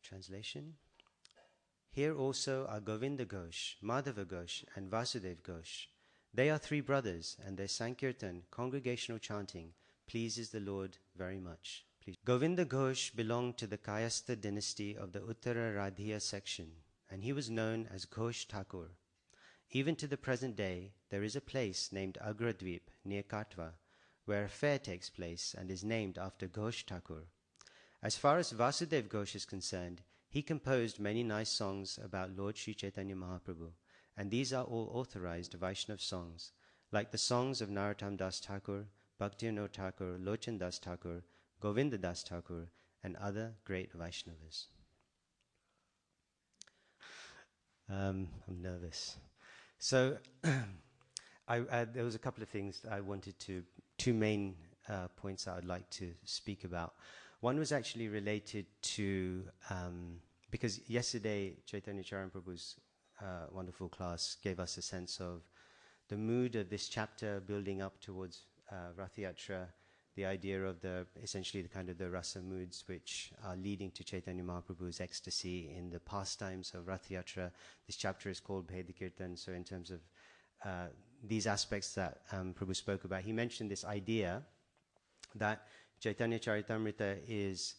Translation. Here also are Govinda Ghosh, Madhava Ghosh, and Vasudev Ghosh. They are three brothers, and their Sankirtan, congregational chanting, pleases the Lord very much. Govinda Ghosh belonged to the Kayastha dynasty of the Uttara Radhiya section, and he was known as Ghosh Thakur. Even to the present day, there is a place named Agradweep near Katwa, where a fair takes place and is named after Ghosh Thakur. As far as Vasudev Ghosh is concerned, he composed many nice songs about Lord Sri Chaitanya Mahaprabhu, and these are all authorized Vaishnav songs, like the songs of Narottam Das Thakur, Bhaktivinoda Thakur, Lochan Das Thakur, Govinda Das Thakur, and other great Vaishnavas. I'm nervous. So, there was a couple of things that I wanted to, two main points that I'd like to speak about. One was actually related to, because yesterday Chaitanya Charan Prabhu's wonderful class gave us a sense of the mood of this chapter building up towards Rath Yatra, the idea of essentially the kind of the rasa moods which are leading to Chaitanya Mahaprabhu's ecstasy in the pastimes of Rath Yatra. This chapter is called Bheda Kirtan, so in terms of these aspects that Prabhu spoke about, he mentioned this idea that Chaitanya Charitamrita is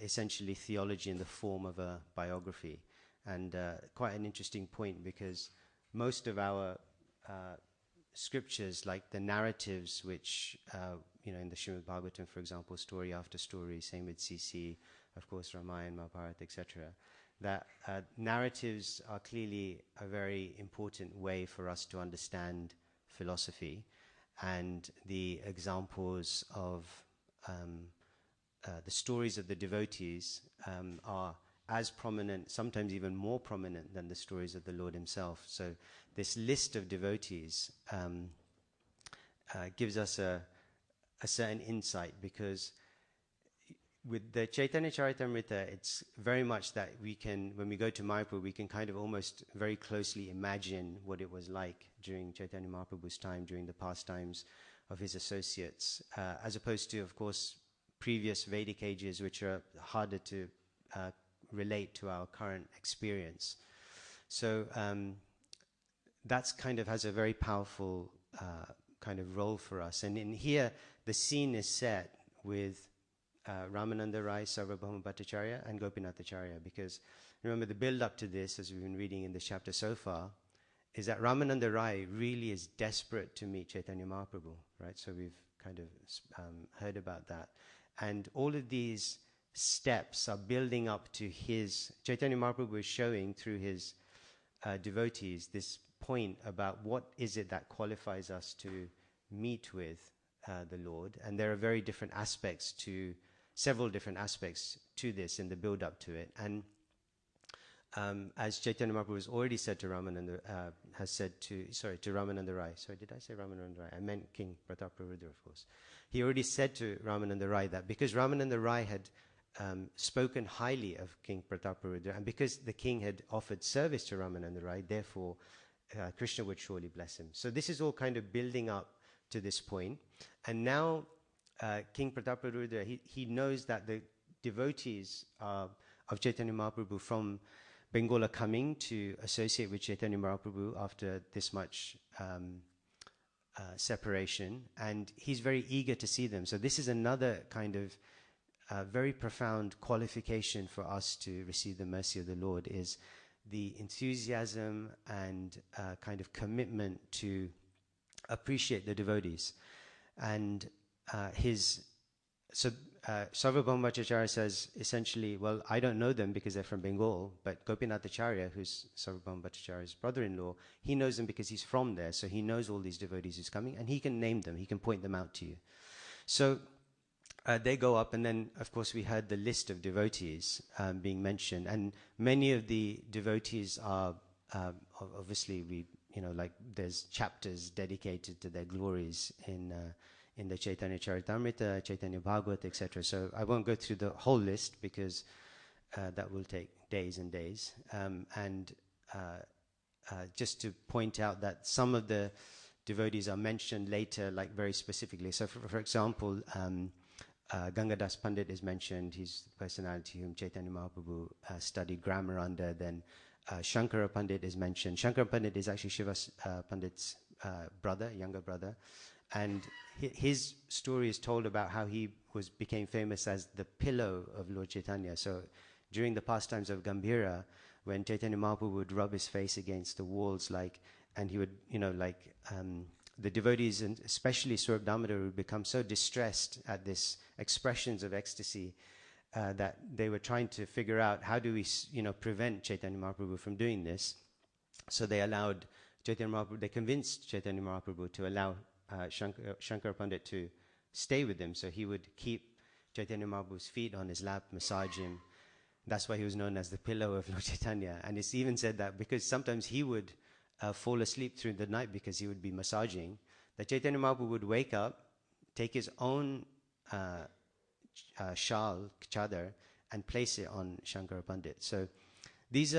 essentially theology in the form of a biography, and quite an interesting point because most of our scriptures, like the narratives which, in the Srimad Bhagavatam, for example, story after story, same with CC, of course, Ramayana, Mahabharata, etc., that narratives are clearly a very important way for us to understand philosophy, and the examples of the stories of the devotees are as prominent, sometimes even more prominent than the stories of the Lord himself. So this list of devotees gives us a certain insight, because with the Chaitanya Charitamrita, it's very much that we can, when we go to Mayapur, we can kind of almost very closely imagine what it was like during Chaitanya Mahaprabhu's time, during the pastimes of his associates, as opposed to, of course, previous Vedic ages, which are harder to relate to our current experience. So that's kind of has a very powerful kind of role for us. And in here, the scene is set with Ramananda Rai, Sarvabhauma Bhattacharya, and Gopinath Acharya, because remember the build-up to this, as we've been reading in this chapter so far, is that Ramananda Rai really is desperate to meet Chaitanya Mahaprabhu, right? So we've kind of heard about that. And all of these steps are building up to his, Chaitanya Mahaprabhu is showing through his devotees this point about what is it that qualifies us to meet with the Lord. And there are very different aspects to, several different aspects to this in the build-up to it. And as Chaitanya Mahaprabhu has already said to Ramananda, to Ramananda Rai. Sorry, did I say Ramananda Rai? I meant King Prataparudra, of course. He already said to Ramananda Rai that because Ramananda Rai had spoken highly of King Prataparudra, and because the king had offered service to Ramananda Rai, therefore Krishna would surely bless him. So this is all kind of building up to this point. And now King Prataparudra, he knows that the devotees of Chaitanya Mahaprabhu from Bengal are coming to associate with Chaitanya Mahaprabhu after this much separation, and he's very eager to see them. So this is another kind of very profound qualification for us to receive the mercy of the Lord, is the enthusiasm and kind of commitment to appreciate the devotees. And Sarvabhauma Bhattacharya says essentially, well, I don't know them because they're from Bengal, but Gopinath Acharya, who's Sarvabhauma Bhattacharya's brother-in-law, he knows them because he's from there, so he knows all these devotees who's coming, and he can name them, he can point them out to you. So they go up, and then, of course, we heard the list of devotees being mentioned, and many of the devotees are, obviously, like there's chapters dedicated to their glories in the Chaitanya Charitamrita, Chaitanya Bhagavat, etc. So I won't go through the whole list because that will take days and days. Just to point out that some of the devotees are mentioned later, like very specifically. So for example, Gangadas Pandit is mentioned. He's the personality whom Chaitanya Mahaprabhu studied grammar under. Then Shankara Pandit is mentioned. Shankara Pandit is actually Shiva Pandit's brother, younger brother. And his story is told about how he became famous as the pillow of Lord Chaitanya. So during the pastimes of Gambhira, when Chaitanya Mahaprabhu would rub his face against the walls, and he would, the devotees, and especially Swarup Damodar, would become so distressed at this expressions of ecstasy that they were trying to figure out how do we, prevent Chaitanya Mahaprabhu from doing this. So they allowed Chaitanya Mahaprabhu, they convinced Chaitanya Mahaprabhu to allow Shankara Pandit to stay with him. So he would keep Chaitanya Mahaprabhu's feet on his lap, massage him. That's why he was known as the pillow of Lord Chaitanya. And it's even said that because sometimes he would fall asleep through the night because he would be massaging, that Chaitanya Mahaprabhu would wake up, take his own shawl, chadar, and place it on Shankara Pandit. So these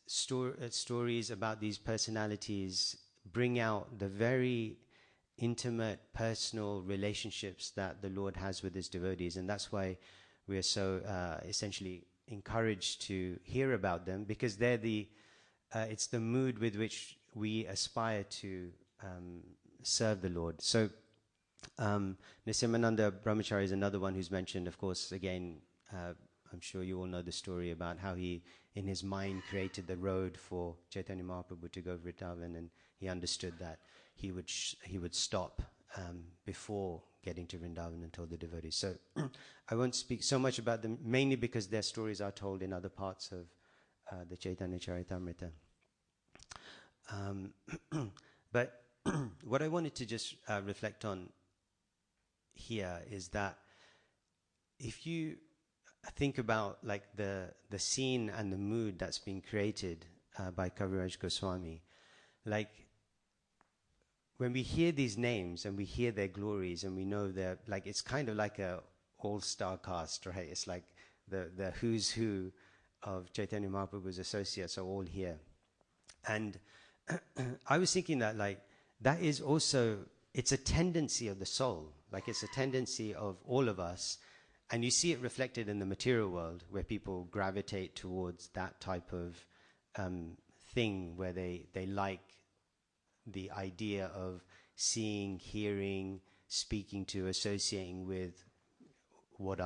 stories about these personalities bring out the very intimate, personal relationships that the Lord has with his devotees. And that's why we are so essentially encouraged to hear about them, because they're it's the mood with which we aspire to serve the Lord. So Nrsimhananda Brahmachari is another one who's mentioned. Of course, again, I'm sure you all know the story about how he, in his mind, created the road for Chaitanya Mahaprabhu to go Vrindavan, and he understood that he would stop before getting to Vrindavan and told the devotees. So I won't speak so much about them, mainly because their stories are told in other parts of the Chaitanya Charitamrita. But what I wanted to just reflect on here is that if you think about the scene and the mood that's been created by Kaviraj Goswami, when we hear these names and we hear their glories and we know they're it's kind of like a all-star cast, right? It's like the who's who of Chaitanya Mahaprabhu's associates are all here. And I was thinking that that is also, it's a tendency of the soul. It's a tendency of all of us. And you see it reflected in the material world, where people gravitate towards that type of thing, where they like the idea of seeing, hearing, speaking to, associating with what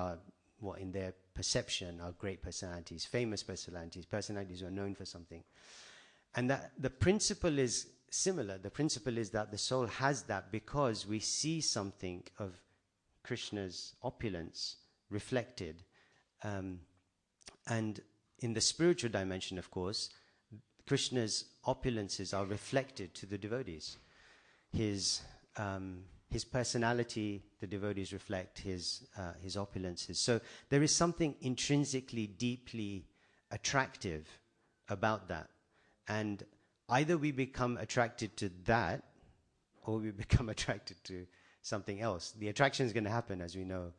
in their perception are great personalities, famous personalities, personalities who are known for something. And that the principle is similar. The principle is that the soul has that because we see something of Krishna's opulence reflected. And in the spiritual dimension, of course, Krishna's opulences are reflected to the devotees. His personality, the devotees reflect his opulences. So there is something intrinsically, deeply attractive about that. And either we become attracted to that, or we become attracted to something else. The attraction is going to happen, as we know,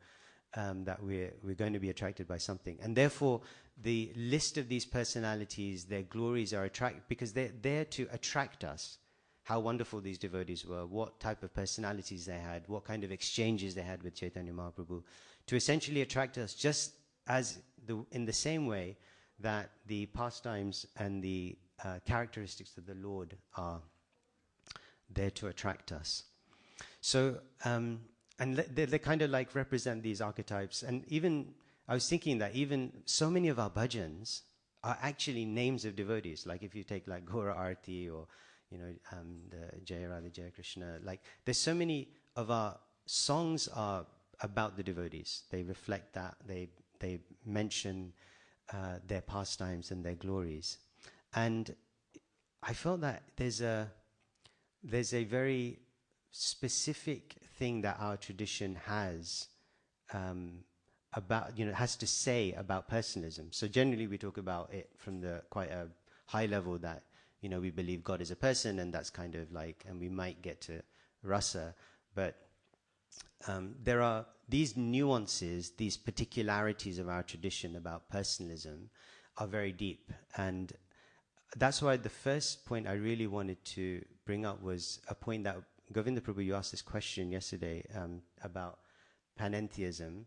that we're going to be attracted by something. And therefore, the list of these personalities, their glories are because they're there to attract us. How wonderful these devotees were, what type of personalities they had, what kind of exchanges they had with Chaitanya Mahaprabhu, to essentially attract us, just as in the same way that the pastimes and the characteristics of the Lord are there to attract us. So, and they kind of represent these archetypes. And even, I was thinking that even so many of our bhajans are actually names of devotees. If you take Gora Arti or, the Jaya Radha Jaya Krishna, there's so many of our songs are about the devotees. They reflect that. They mention their pastimes and their glories. And I felt that there's a very specific thing that our tradition has has to say about personalism. So generally we talk about it from quite a high level that, we believe God is a person, and that's kind of and we might get to rasa, but there are these nuances, these particularities of our tradition about personalism are very deep. And that's why the first point I really wanted to bring up was a point that Govinda Prabhu, you asked this question yesterday about panentheism.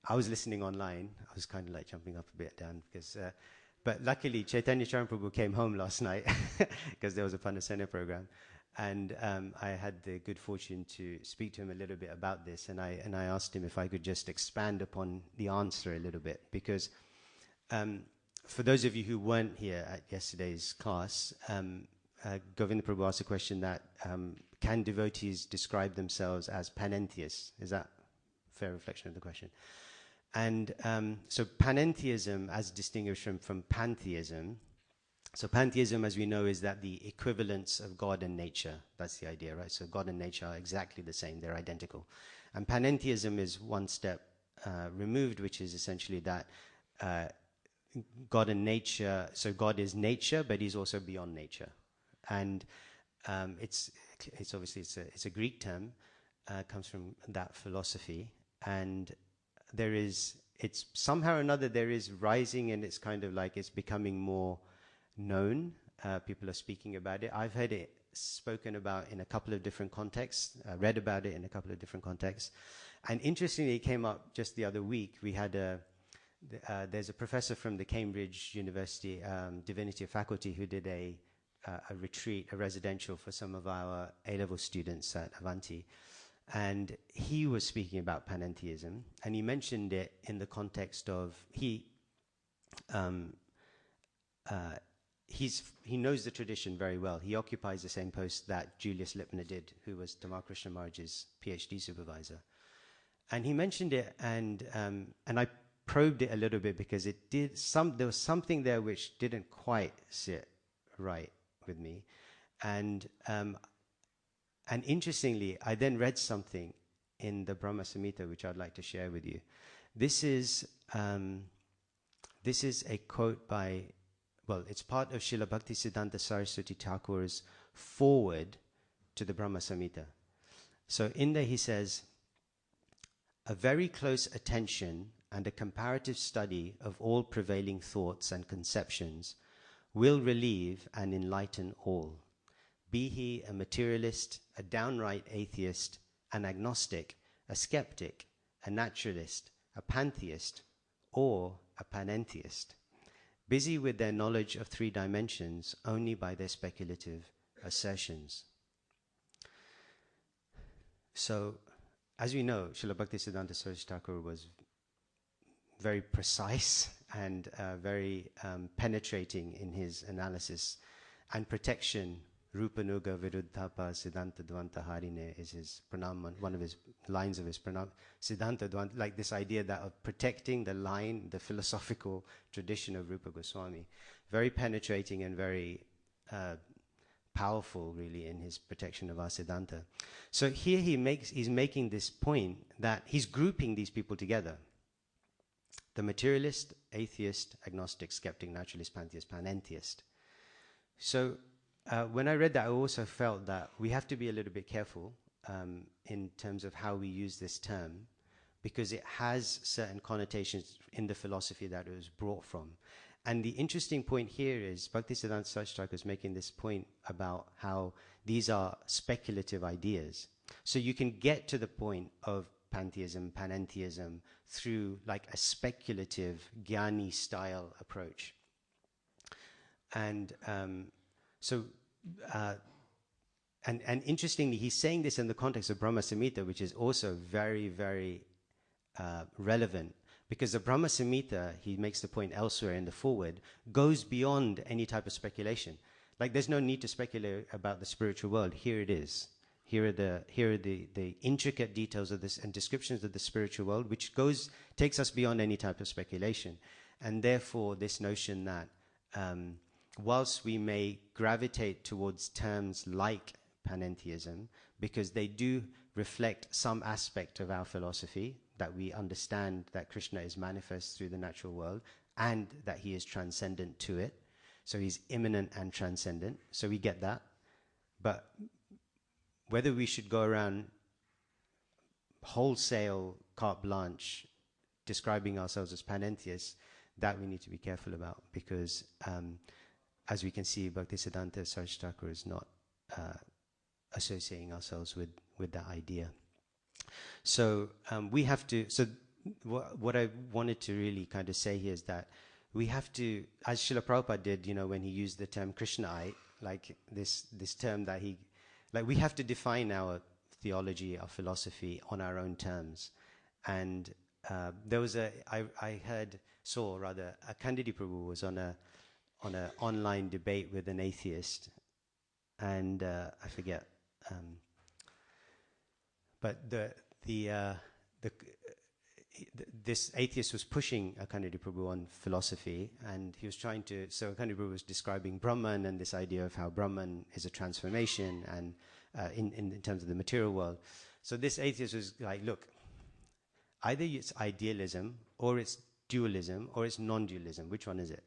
I was listening online. I was kind of like jumping up a bit down because, but luckily Chaitanya Charan Prabhu came home last night because there was a Panasena program. And I had the good fortune to speak to him a little bit about this, and I asked him if I could just expand upon the answer a little bit, because for those of you who weren't here at yesterday's class, Govinda Prabhu asked a question that can devotees describe themselves as panentheists? Is that a fair reflection of the question? And so panentheism, as distinguished from pantheism. So pantheism, as we know, is that the equivalence of God and nature. That's the idea, right? So God and nature are exactly the same. They're identical. And panentheism is one step removed, which is essentially that God and nature, so God is nature, but he's also beyond nature. And it's obviously, it's a Greek term, comes from that philosophy. And it's somehow or another, there is rising, and it's kind of like it's becoming more known. People are speaking about it. I've heard it spoken about in a couple of different contexts, read about it in a couple of different contexts. And interestingly, it came up just the other week. We had there's a professor from the Cambridge University Divinity faculty who did a retreat, a residential for some of our A-level students at Avanti. And he was speaking about panentheism, and he mentioned it in the context of he knows the tradition very well. He occupies the same post that Julius Lipner did, who was Tamar Krishna Maharaj's PhD supervisor. And he mentioned it, and I probed it a little bit because there was something there which didn't quite sit right with me. And interestingly, I then read something in the Brahma Samhita which I'd like to share with you. This is a quote by, well, it's part of Srila Bhaktisiddhanta Saraswati Thakur's foreword to the Brahma Samhita. So in there he says, "A very close attention and a comparative study of all prevailing thoughts and conceptions will relieve and enlighten all, be he a materialist, a downright atheist, an agnostic, a skeptic, a naturalist, a pantheist, or a panentheist, busy with their knowledge of three dimensions only by their speculative assertions." So, as we know, Srila Bhaktisiddhanta Saraswati Thakur was very precise and very penetrating in his analysis. And protection, Rupanuga Viruddhapa Siddhanta Dvanta Harine, is his pranam, one of his lines of his pranam. Siddhanta Dvanta, like this idea that of protecting the line, the philosophical tradition of Rupa Goswami. Very penetrating and very powerful, really, in his protection of our Siddhanta. So here he's making this point that he's grouping these people together. The materialist, atheist, agnostic, skeptic, naturalist, pantheist, panentheist. So when I read that, I also felt that we have to be a little bit careful in terms of how we use this term, because it has certain connotations in the philosophy that it was brought from. And the interesting point here is Bhaktisiddhanta Saraswati Thakur is making this point about how these are speculative ideas. So you can get to the point of pantheism, panentheism, through like a speculative, jnani style approach. And and interestingly, he's saying this in the context of Brahma Samhita, which is also very, very relevant, because the Brahma Samhita, he makes the point elsewhere in the foreword, goes beyond any type of speculation. Like, there's no need to speculate about the spiritual world. Here it is. Here are the intricate details of this and descriptions of the spiritual world, which takes us beyond any type of speculation. And therefore, this notion that whilst we may gravitate towards terms like panentheism, because they do reflect some aspect of our philosophy, that we understand that Krishna is manifest through the natural world and that he is transcendent to it. So he's immanent and transcendent. So we get that. But whether we should go around wholesale carte blanche describing ourselves as panentheists, that we need to be careful about, because as we can see, Bhaktisiddhanta Saraswati Thakur is not associating ourselves with that idea. So we have to. So what I wanted to really kind of say here is that we have to, as Srila Prabhupada did, when he used the term Krishnaite, like this term that he, like we have to define our theology, our philosophy on our own terms. And there was a Kandidi Prabhu was on a online debate with an atheist, and I forget, but this atheist was pushing Akhanadi Prabhu on philosophy, and he was trying to. So Akhanadi Prabhu was describing Brahman and this idea of how Brahman is a transformation, and in terms of the material world. So this atheist was like, look, either it's idealism, or it's dualism, or it's non-dualism. Which one is it?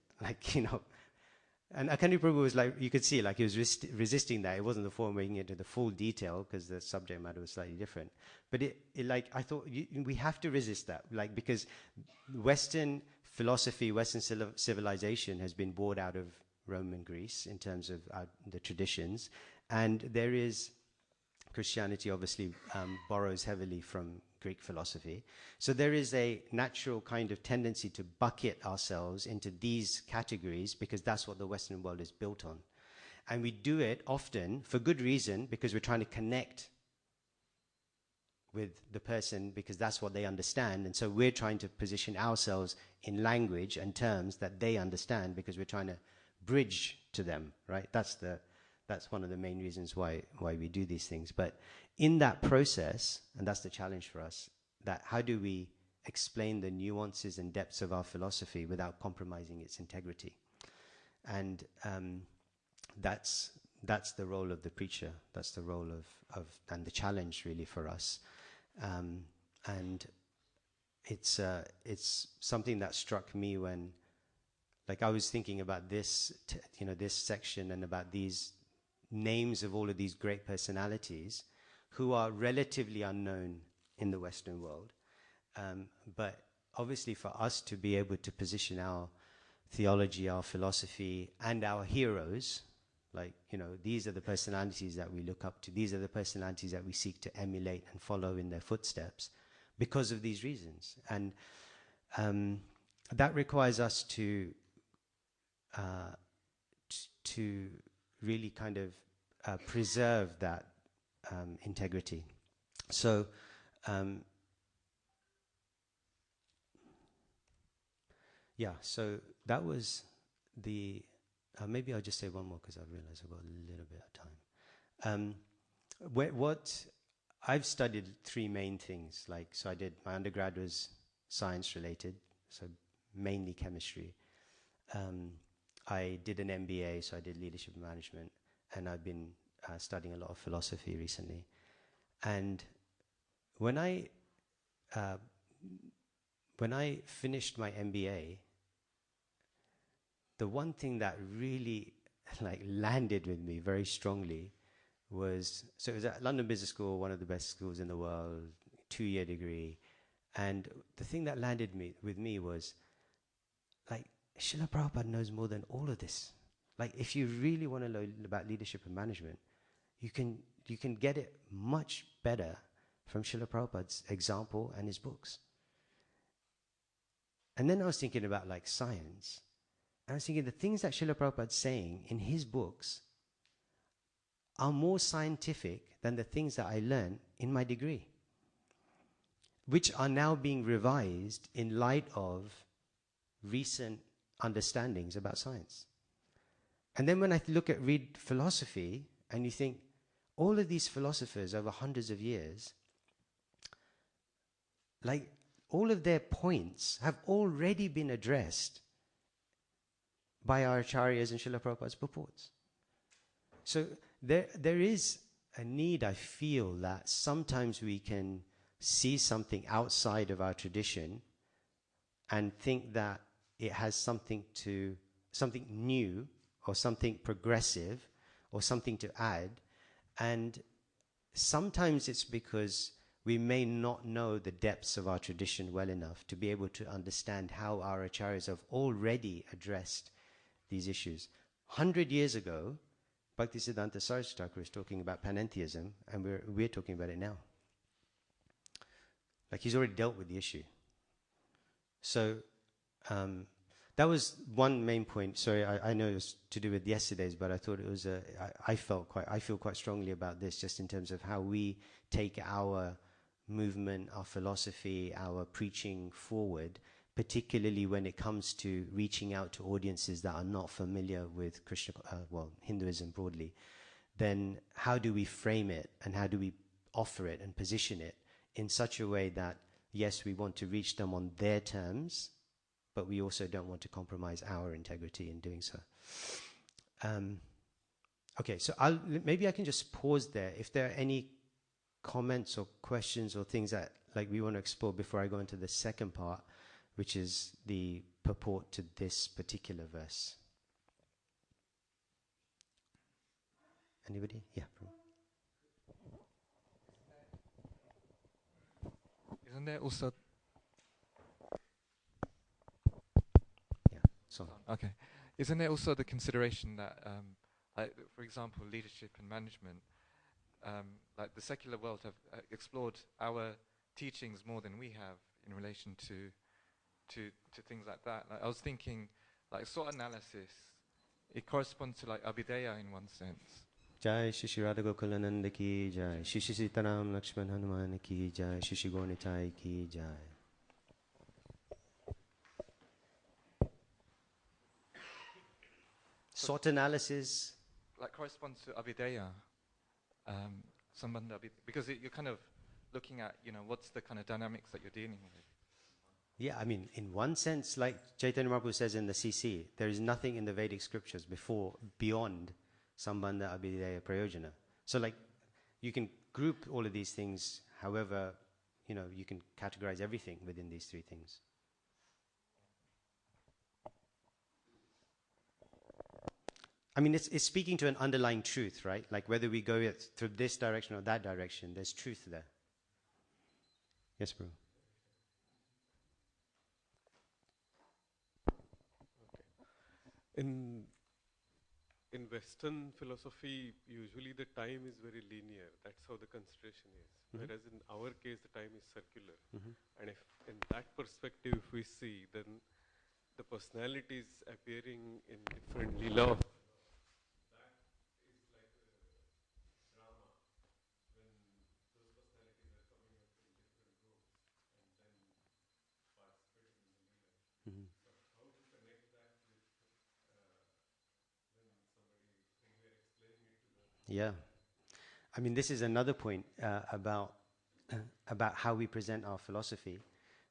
And Akhanadi Prabhu was like, you could see, like he was resisting that. It wasn't the forming it to the full detail because the subject matter was slightly different. But I thought we have to resist that, because Western philosophy, Western civilization has been brought out of Rome and Greece in terms of the traditions, and there is Christianity obviously borrows heavily from Greek philosophy. So there is a natural kind of tendency to bucket ourselves into these categories because that's what the Western world is built on. And we do it often for good reason, because we're trying to connect with the person because that's what they understand. And so we're trying to position ourselves in language and terms that they understand because we're trying to bridge to them, right? That's one of the main reasons why we do these things. But in that process, and that's the challenge for us, that how do we explain the nuances and depths of our philosophy without compromising its integrity? And that's the role of the preacher. That's the role of and the challenge really for us. And it's something that struck me when, I was thinking about this, this section and about these names of all of these great personalities who are relatively unknown in the Western world. But obviously for us to be able to position our theology, our philosophy, and our heroes, these are the personalities that we look up to. These are the personalities that we seek to emulate and follow in their footsteps because of these reasons. And that requires us to really kind of preserve that integrity. So so that was the maybe I'll just say one more because I realize I've got a little bit of time. What I've studied three main things. So I did, my undergrad was science related, so mainly chemistry. I did an MBA, so I did leadership management, and I've been studying a lot of philosophy recently. And when I finished my MBA, the one thing that really landed with me very strongly was, so it was at London Business School, one of the best schools in the world, 2-year degree. And the thing that landed with me was, Srila Prabhupada knows more than all of this. If you really want to know about leadership and management, you can get it much better from Srila Prabhupada's example and his books. And then I was thinking about science. And I was thinking the things that Srila Prabhupada's saying in his books are more scientific than the things that I learned in my degree, which are now being revised in light of recent understandings about science. And then when I read philosophy, and you think, all of these philosophers over hundreds of years, all of their points have already been addressed by our acharyas and Srila Prabhupada's purports. So there is a need, I feel, that sometimes we can see something outside of our tradition and think that it has something new or something progressive or something to add. And sometimes it's because we may not know the depths of our tradition well enough to be able to understand how our acharyas have already addressed these issues. 100 years ago, Bhaktisiddhanta Saraswati Thakur was talking about panentheism, and we're talking about it now. Like he's already dealt with the issue. So that was one main point. Sorry, I know it was to do with yesterday's, but I thought it was I feel quite strongly about this, just in terms of how we take our movement, our philosophy, our preaching forward, particularly when it comes to reaching out to audiences that are not familiar with Krishna, Hinduism broadly. Then how do we frame it, and how do we offer it and position it in such a way that, yes, we want to reach them on their terms, but we also don't want to compromise our integrity in doing so. Okay, so maybe I can just pause there. If there are any comments or questions or things that we want to explore before I go into the second part, which is the purport to this particular verse. Anybody? Yeah. Isn't there also... Yeah, sorry. Okay. Isn't there also the consideration that, for example, leadership and management, like the secular world have explored our teachings more than we have in relation to things like that. Like I was thinking, like SWOT analysis, it corresponds to like Abhidheya in one sense. Jai Shishi Radha Gokulananda ki jai, Shishi Sitaram Lakshman Hanuman ki jai, Shishi Gonitai ki jai. SWOT analysis like corresponds to Abhidheya, because you're kind of looking at, what's the kind of dynamics that you're dealing with. Yeah, I mean, in one sense, like Chaitanya Mahaprabhu says in the CC, there is nothing in the Vedic scriptures beyond Sambandha, Abhidheya, Prayojana. So like, you can group all of these things, however, you can categorize everything within these three things. I mean, it's speaking to an underlying truth, right? Like whether we go through this direction or that direction, there's truth there. Yes, bro. In Western philosophy, usually the time is very linear. That's how the consideration is. Mm-hmm. Whereas in our case, the time is circular. Mm-hmm. And if in that perspective, if we see, then the personalities appearing in different lila, that is like a drama when those personalities are coming up in different roles and then participating in the lila. Mm-hmm. So how to connect that with when we are explaining it to the... Yeah. I mean, this is another point about how we present our philosophy.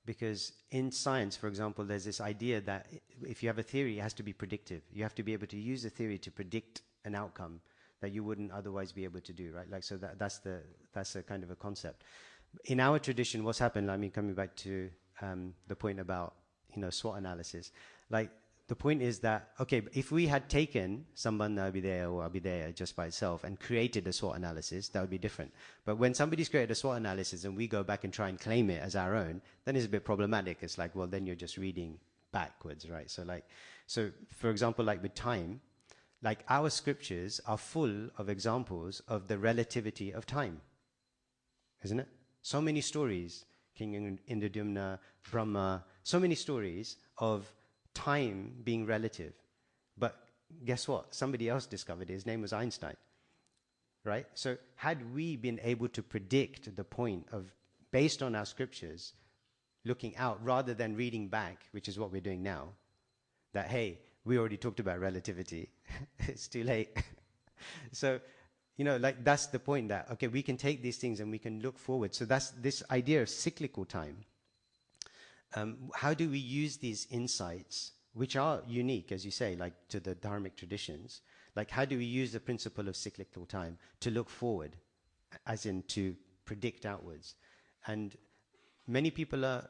Because in science, for example, there's this idea that if you have a theory, it has to be predictive. You have to be able to use the theory to predict an outcome that you wouldn't otherwise be able to do, right? Like, so that's a kind of a concept. In our tradition, what's happened, I mean, coming back to the point about, SWOT analysis, like, the point is that, okay, if we had taken Sambandha Abhidheya or Abhidheya just by itself and created a SWOT analysis, that would be different. But when somebody's created a SWOT analysis and we go back and try and claim it as our own, then it's a bit problematic. It's like, well, then you're just reading backwards, right? So for example, like with time, like our scriptures are full of examples of the relativity of time, isn't it? So many stories, King Indradyumna, Brahma, so many stories of time being relative. But guess what? Somebody else discovered it. His name was Einstein, right? So had we been able to predict the point of, based on our scriptures, looking out rather than reading back, which is what we're doing now, that, hey, we already talked about relativity. It's too late. So, like that's the point, that, okay, we can take these things and we can look forward. So that's this idea of cyclical time. How do we use these insights, which are unique, as you say, like to the dharmic traditions? Like, how do we use the principle of cyclical time to look forward, as in to predict outwards? And many people are,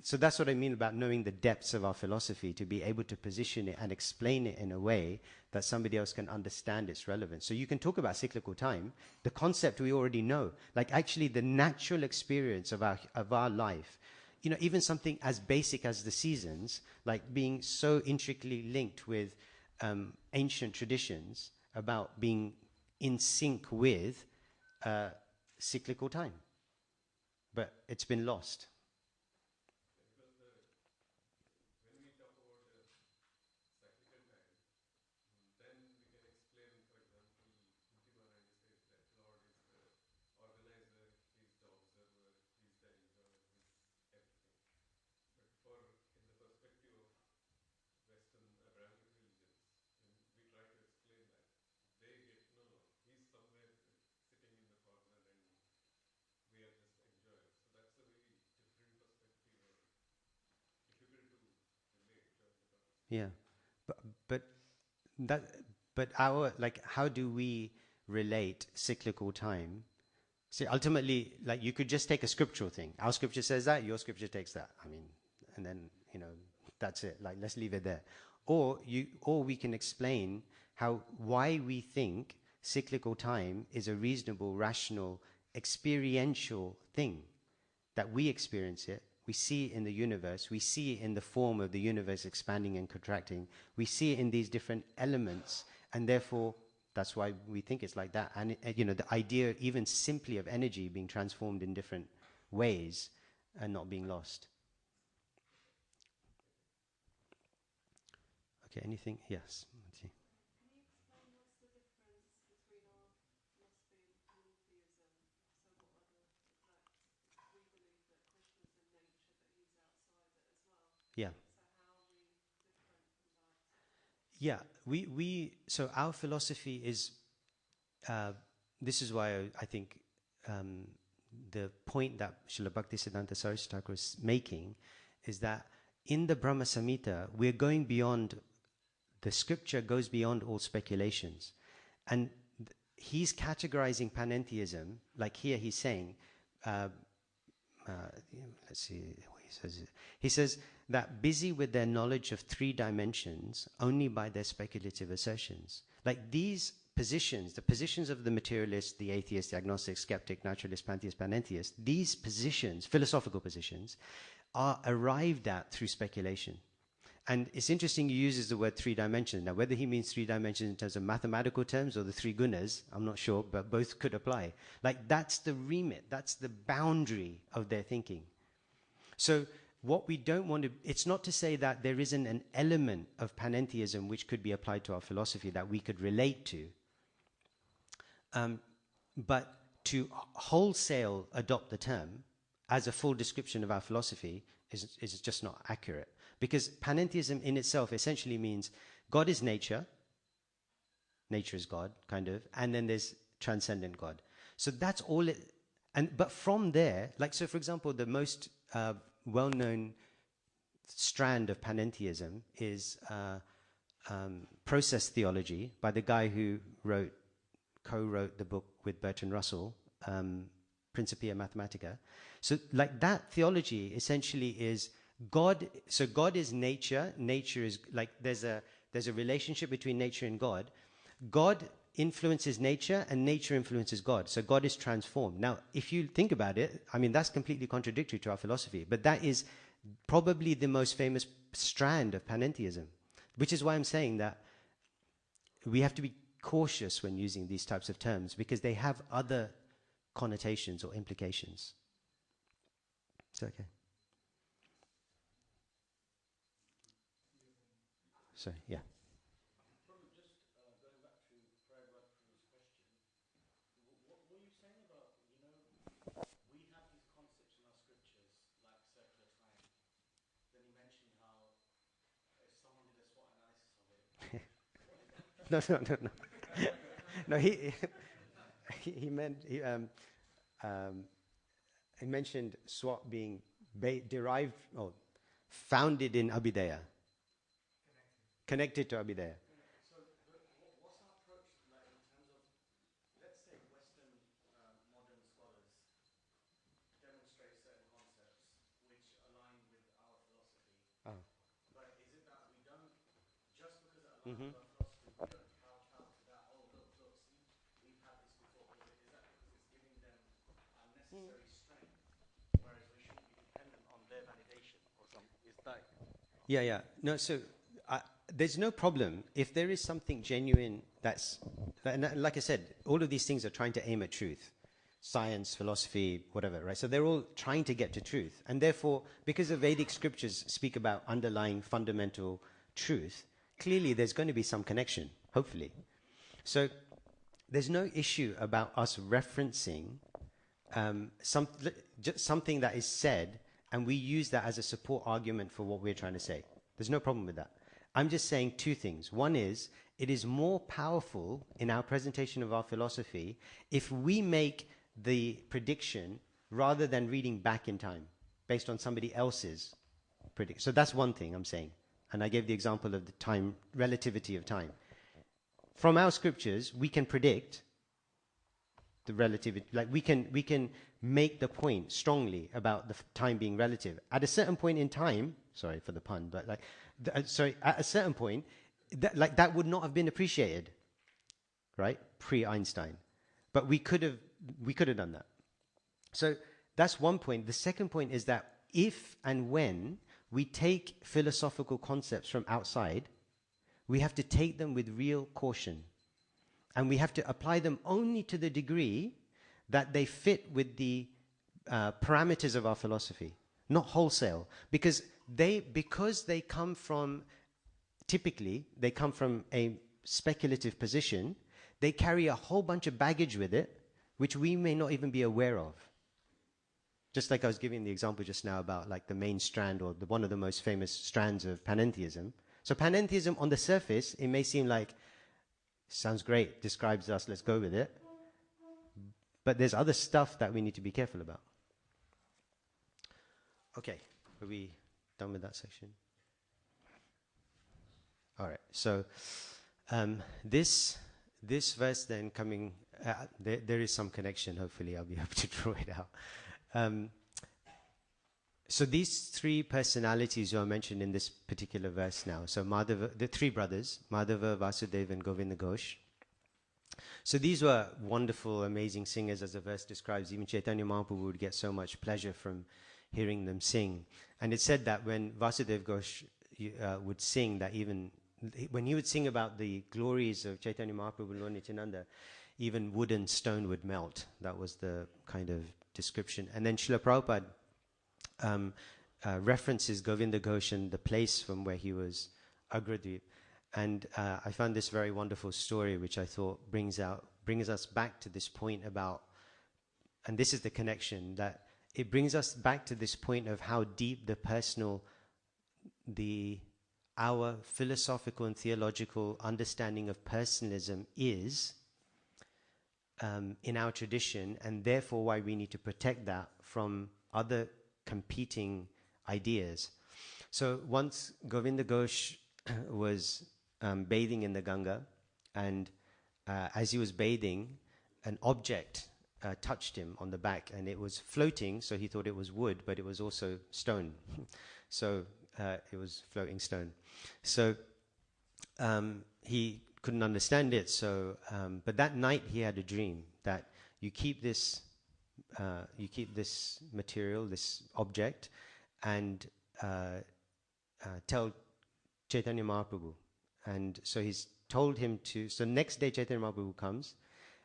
so that's what I mean about knowing the depths of our philosophy, to be able to position it and explain it in a way that somebody else can understand its relevance. So you can talk about cyclical time, the concept we already know, like actually the natural experience of our life. Even something as basic as the seasons, like being so intricately linked with ancient traditions about being in sync with cyclical time, but it's been lost. Yeah, but but that but our like how do we relate cyclical time? See, ultimately, like you could just take a scriptural thing. Our scripture says that, your scripture takes that. I mean, and then that's it. Like let's leave it there. Or we can explain why we think cyclical time is a reasonable, rational, experiential thing, that we experience it. We see it in the universe. We see it in the form of the universe expanding and contracting. We see it in these different elements, and therefore that's why we think it's like that. And the idea even simply of energy being transformed in different ways and not being lost. Okay, anything? Yes. Let's see. Can you explain what's the difference between our philosophy and pantheism? So what are the exact, because we believe that Krishna's in nature, but he's outside it as well. Yeah. So how are we different from that? Yeah, so our philosophy is, this is why I think the point that Srila Bhaktisiddhanta Saraswati Thakur is making is that in the Brahma Samhita, we're going beyond, the scripture goes beyond all speculations. And he's categorizing panentheism, like here he's saying, let's see what he says. He says that busy with their knowledge of three dimensions only by their speculative assertions. Like these positions, the positions of the materialist, the atheist, the agnostic, skeptic, naturalist, pantheist, panentheist, these positions, philosophical positions, are arrived at through speculation. And it's interesting he uses the word three dimensions. Now, whether he means three dimensions in terms of mathematical terms or the three gunas, I'm not sure, but both could apply. Like, that's the remit, that's the boundary of their thinking. So, what we don't want to, it's not to say that there isn't an element of panentheism which could be applied to our philosophy that we could relate to. But to wholesale adopt the term as a full description of our philosophy is just not accurate. Because panentheism in itself essentially means God is nature is God, kind of, and then there's transcendent God. So that's all it, but from there, like, so for example, the most well-known strand of panentheism is process theology by the guy who co-wrote the book with Bertrand Russell, Principia Mathematica. So like that theology essentially is God, so God is nature is like, there's a relationship between nature and God. God influences nature and nature influences God. So God is transformed. Now, if you think about it, I mean, that's completely contradictory to our philosophy, but that is probably the most famous strand of panentheism, which is why I'm saying that we have to be cautious when using these types of terms because they have other connotations or implications. It's okay. Sorry, yeah. Probably just going back to Prabhu's question, what were you saying about, we have these concepts in our scriptures, like circular time. Then he mentioned how if someone did a SWOT analysis of it, what is that? No. No, he meant, he mentioned SWOT being derived or founded in Abhidheya. Connected to Abhidheya. So, what's our approach, like in terms of, let's say Western modern scholars demonstrate certain concepts which align with our philosophy. Oh. But is it that we don't, just because it aligns with our philosophy, we don't kowtow to that? Oh, look, see, we've had this before. Is that because it's giving them unnecessary strength, whereas we shouldn't be dependent on their validation or something? Is that? Yeah. No, so there's no problem if there is something genuine that's, like I said, all of these things are trying to aim at truth. science, philosophy, whatever, right? So they're all trying to get to truth. And therefore, because the Vedic scriptures speak about underlying fundamental truth, clearly there's going to be some connection, hopefully. So there's no issue about us referencing something that is said, and we use that as a support argument for what we're trying to say. There's no problem with that. I'm just saying two things. One is, it is more powerful in our presentation of our philosophy if we make the prediction rather than reading back in time based on somebody else's prediction. So that's one thing I'm saying. And I gave the example of the time, relativity of time. From our scriptures, we can predict the relativity, like we can make the point strongly about the time being relative. At a certain point in time, sorry for the pun, but like, at a certain point, that would not have been appreciated, right? Pre-Einstein. But we could have done that. So that's one point. The second point is that if and when we take philosophical concepts from outside, we have to take them with real caution. And we have to apply them only to the degree that they fit with the parameters of our philosophy, not wholesale. Because they come from, typically, they come from a speculative position, they carry a whole bunch of baggage with it, which we may not even be aware of. Just like I was giving the example just now about like the main strand or one of the most famous strands of panentheism. So panentheism on the surface, it may seem like, sounds great, describes us, let's go with it. But there's other stuff that we need to be careful about. Okay, are we done with that section? All right, so this verse then coming, there is some connection, hopefully I'll be able to draw it out. So these three personalities who are mentioned in this particular verse now, so Madhava, the three brothers, Madhava, Vasudeva, and Govinda Ghosh. So these were wonderful, amazing singers, as the verse describes. Even Chaitanya Mahaprabhu would get so much pleasure from hearing them sing. And it said that when Vasudeva Ghosh would sing, that even when he would sing about the glories of Chaitanya Mahaprabhu and Lord Nityananda, even wood and stone would melt. That was the kind of description. And then Srila Prabhupada references Govinda Ghosh and the place from where he was, Agradweep. And I found this very wonderful story, which I thought brings us back to this point about, and this is the connection, that it brings us back to this point of how deep the personal, our philosophical and theological understanding of personalism is in our tradition, and therefore why we need to protect that from other competing ideas. So once Govinda Ghosh was bathing in the Ganga, and as he was bathing, an object touched him on the back, and it was floating, so he thought it was wood, but it was also stone. So it was floating stone. So he couldn't understand it. So, but that night he had a dream that you keep this material, this object, and tell Chaitanya Mahaprabhu. And so he's told him to. So next day Chaitanya Mahaprabhu comes,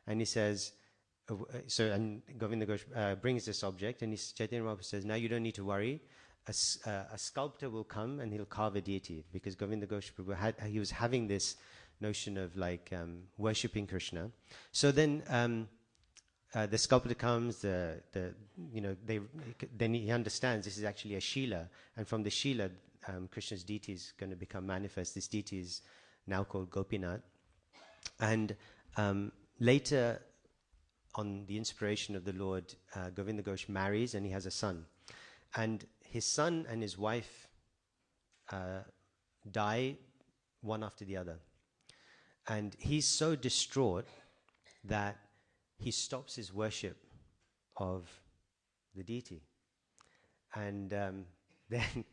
and he says. And Govinda Ghosh brings this object, and Chaitanya Mahaprabhu says, "Now you don't need to worry. A sculptor will come and he'll carve a deity," because Govinda Ghosh Prabhu he was having this notion of like worshipping Krishna. So then the sculptor comes. Then he understands this is actually a Shila, and from the Shila, Krishna's deity is going to become manifest. This deity is now called Gopinath, and later, on the inspiration of the Lord, Govinda Ghosh marries and he has a son. And his son and his wife die one after the other. And he's so distraught that he stops his worship of the deity. And then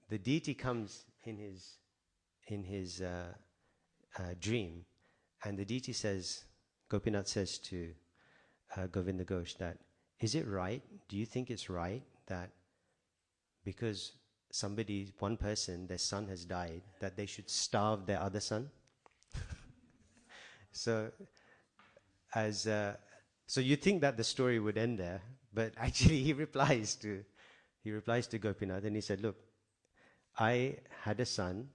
the deity comes in his dream, and the deity says, Gopinath says to Govinda Ghosh that, is it right, do you think it's right that because one person, their son has died, that they should starve their other son? So So you think that the story would end there, but actually he replies to Gopinath, and he said, look, I had a son,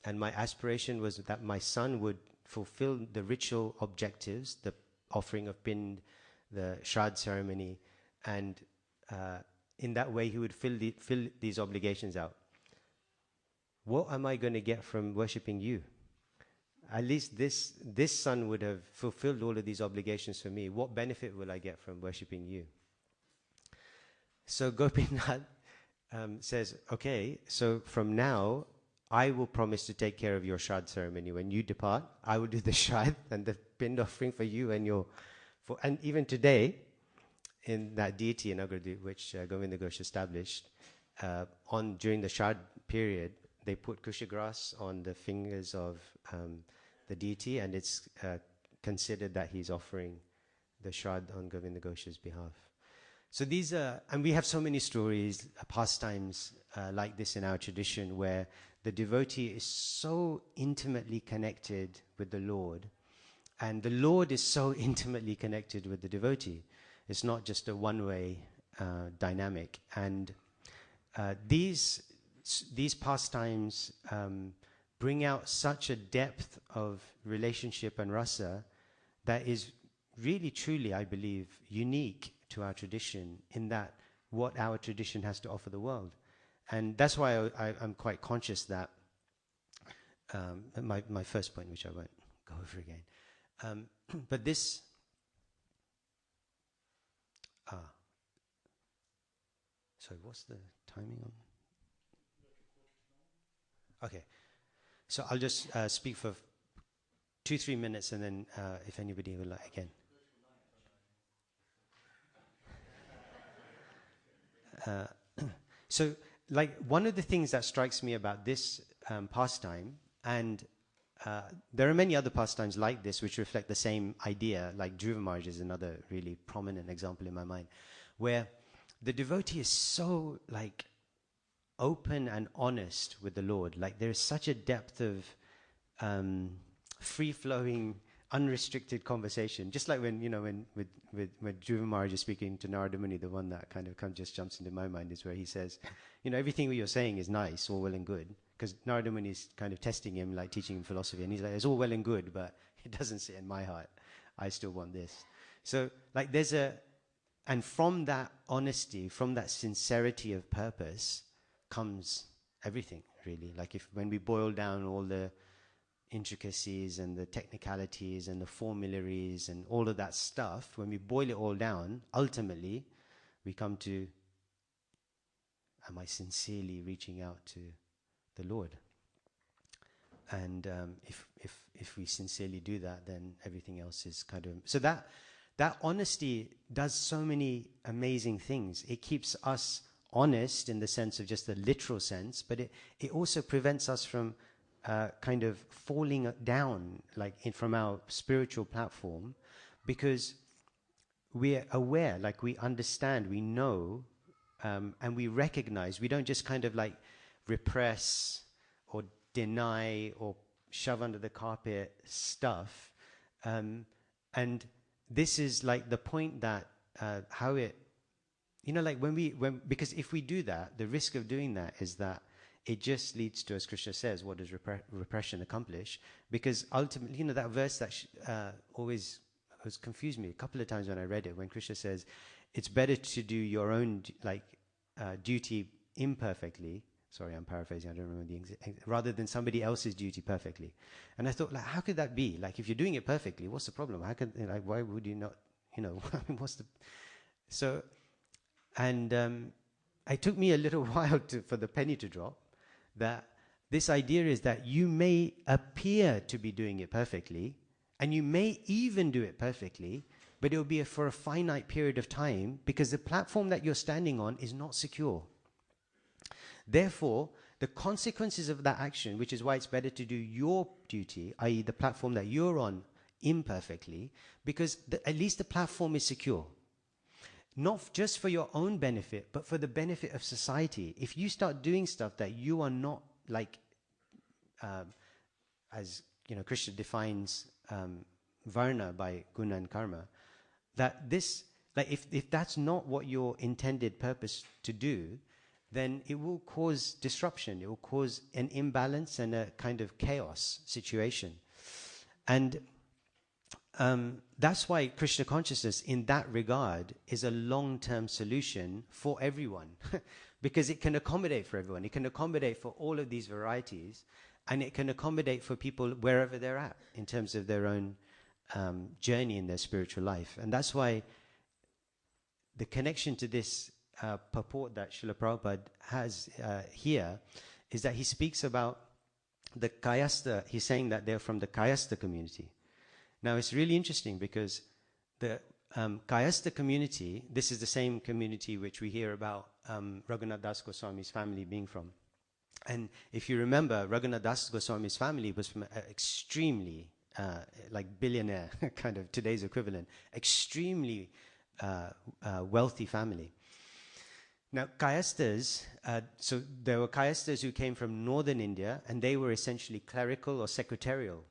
and my aspiration was that my son would fulfill the ritual objectives, the offering of pind, the Shraddh ceremony, and in that way he would fill these obligations out. What am I going to get from worshipping you? At least this son would have fulfilled all of these obligations for me. What benefit will I get from worshipping you? So Gopinath says, okay, so from now, I will promise to take care of your Shraddh ceremony. When you depart, I will do the Shraddh and the pind offering for you and and even today, in that deity in Agradip, which Govinda Ghosh established, during the Shraddh period, they put kusha grass on the fingers of the deity, and it's considered that he's offering the Shraddh on Govinda Ghosh's behalf. So these are, and we have so many stories, pastimes like this in our tradition, where the devotee is so intimately connected with the Lord, and the Lord is so intimately connected with the devotee. It's not just a one-way dynamic. And these pastimes bring out such a depth of relationship and rasa that is really, truly, I believe, unique to our tradition, in that what our tradition has to offer the world. And that's why I'm quite conscious that my first point, which I won't go over again, but this sorry, what's the timing on? Okay, so I'll just speak for 2-3 minutes, and then if anybody would like again. So, like, one of the things that strikes me about this pastime, and there are many other pastimes like this which reflect the same idea, like Dhruva Maharaj is another really prominent example in my mind, where the devotee is so, like, open and honest with the Lord. Like, there is such a depth of free-flowing, unrestricted conversation. Just like when Dhruva Maharaj is speaking to Narada Muni, the one that kind of just jumps into my mind is where he says, everything you're saying is nice, all well and good. Because Narada Muni is kind of testing him, like teaching him philosophy. And he's like, it's all well and good, but it doesn't sit in my heart. I still want this. So, like, and from that honesty, from that sincerity of purpose, comes everything, really. Like, when we boil down all the intricacies and the technicalities and the formularies and all of that stuff, when we boil it all down, ultimately we come to, am I sincerely reaching out to the Lord? And if we sincerely do that, then everything else is kind of... So that honesty does so many amazing things. It keeps us honest in the sense of just the literal sense, but it also prevents us from kind of falling down, like, from our spiritual platform, because we're aware, like, we understand, we know, and we recognize. We don't just kind of like repress or deny or shove under the carpet stuff. And this is like the point that how it, like because if we do that, the risk of doing that is that it just leads to, as Krishna says, what does repression accomplish? Because ultimately, that verse that always has confused me a couple of times when I read it, when Krishna says, it's better to do your own duty imperfectly. Sorry, I'm paraphrasing, I don't remember rather than somebody else's duty perfectly. And I thought, like, how could that be? Like, if you're doing it perfectly, what's the problem? How could, why would you not, what's the... So, and it took me a little while for the penny to drop, that this idea is that you may appear to be doing it perfectly, and you may even do it perfectly, but it will be for a finite period of time, because the platform that you're standing on is not secure. Therefore, the consequences of that action, which is why it's better to do your duty, i.e. the platform that you're on, imperfectly, because at least the platform is secure. Not just for your own benefit, but for the benefit of society. If you start doing stuff that you are not, like, as Krishna defines varna by guna and karma, that this, like if that's not what your intended purpose to do, then it will cause disruption. It will cause an imbalance and a kind of chaos situation. And that's why Krishna consciousness in that regard is a long-term solution for everyone because it can accommodate for everyone. It can accommodate for all of these varieties, and it can accommodate for people wherever they're at in terms of their own journey in their spiritual life. And that's why the connection to this purport that Srila Prabhupada has here is that he speaks about the Kayastha. He's saying that they're from the Kayastha community. Now, it's really interesting because the Kayastha community, this is the same community which we hear about Raghunath Das Goswami's family being from. And if you remember, Raghunath Das Goswami's family was from an extremely, like billionaire, kind of today's equivalent, extremely wealthy family. Now, Kayasthas, so there were Kayasthas who came from northern India, and they were essentially clerical or secretarial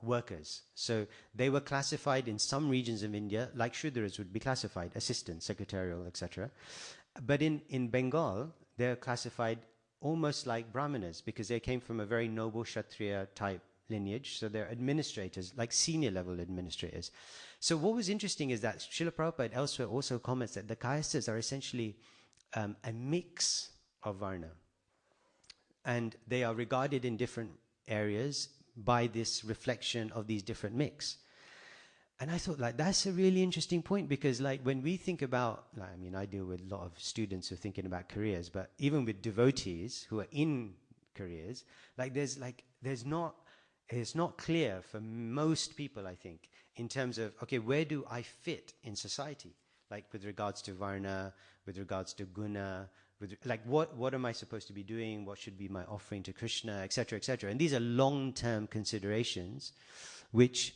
workers. So they were classified in some regions of India, like Shudras would be classified, assistant, secretarial, etc. But in Bengal, they're classified almost like Brahmanas, because they came from a very noble Kshatriya type lineage. So they're administrators, like senior level administrators. So what was interesting is that Srila Prabhupada elsewhere also comments that the Kayasthas are essentially a mix of Varna. And they are regarded in different areas by this reflection of these different mix. And I thought, like, that's a really interesting point, because, like, when we think about, like, I mean, I deal with a lot of students who are thinking about careers, but even with devotees who are in careers, like, it's not clear for most people, I think, in terms of, okay, where do I fit in society? Like, with regards to Varna, with regards to Guna, like, what am I supposed to be doing? What should be my offering to Krishna, etc., etc. And these are long-term considerations, which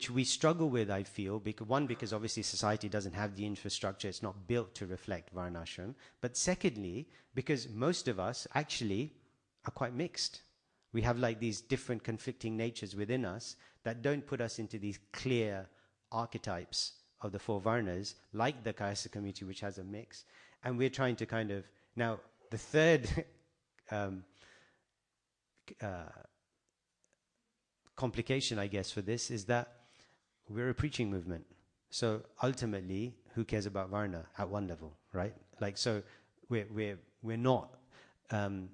we struggle with, I feel, because obviously society doesn't have the infrastructure, it's not built to reflect Varnashram, but secondly, because most of us actually are quite mixed. We have like these different conflicting natures within us that don't put us into these clear archetypes of the four Varnas, like the Kayasthha community, which has a mix. And we're trying to kind of, now the third complication, I guess, for this is that we're a preaching movement. So ultimately, who cares about Varna at one level, right? Like, so we're not.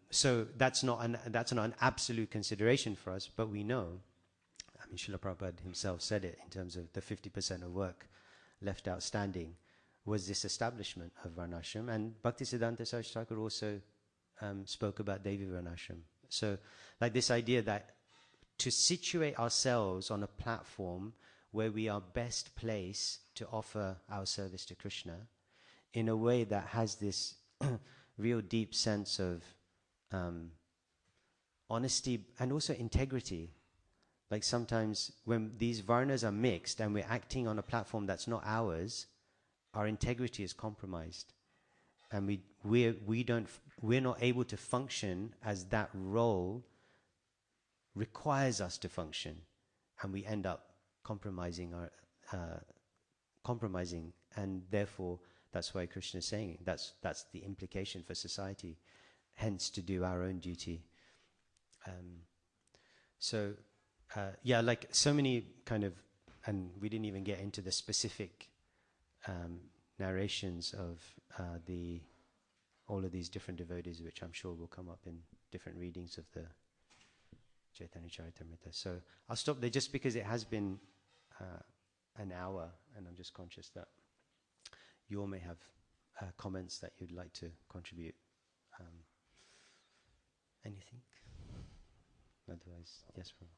So that's not an absolute consideration for us, but we know. I mean, Srila Prabhupada himself said it in terms of the 50% of work left outstanding was this establishment of Varnashram. And Bhaktisiddhanta Saraswati Thakur also spoke about Devi Varnashram. So, like, this idea that to situate ourselves on a platform where we are best placed to offer our service to Krishna in a way that has this real deep sense of honesty and also integrity. Like, sometimes when these varnas are mixed and we're acting on a platform that's not ours, our integrity is compromised, and we're not able to function as that role requires us to function, and we end up compromising and therefore that's why Krishna is saying that's the implication for society, hence to do our own duty. Yeah, like so many kind of, and we didn't even get into the specific narrations of all of these different devotees, which I'm sure will come up in different readings of the Chaitanya Charitamrita. So I'll stop there just because it has been an hour, and I'm just conscious that you all may have comments that you'd like to contribute. Anything? Otherwise, yes, Prabhu.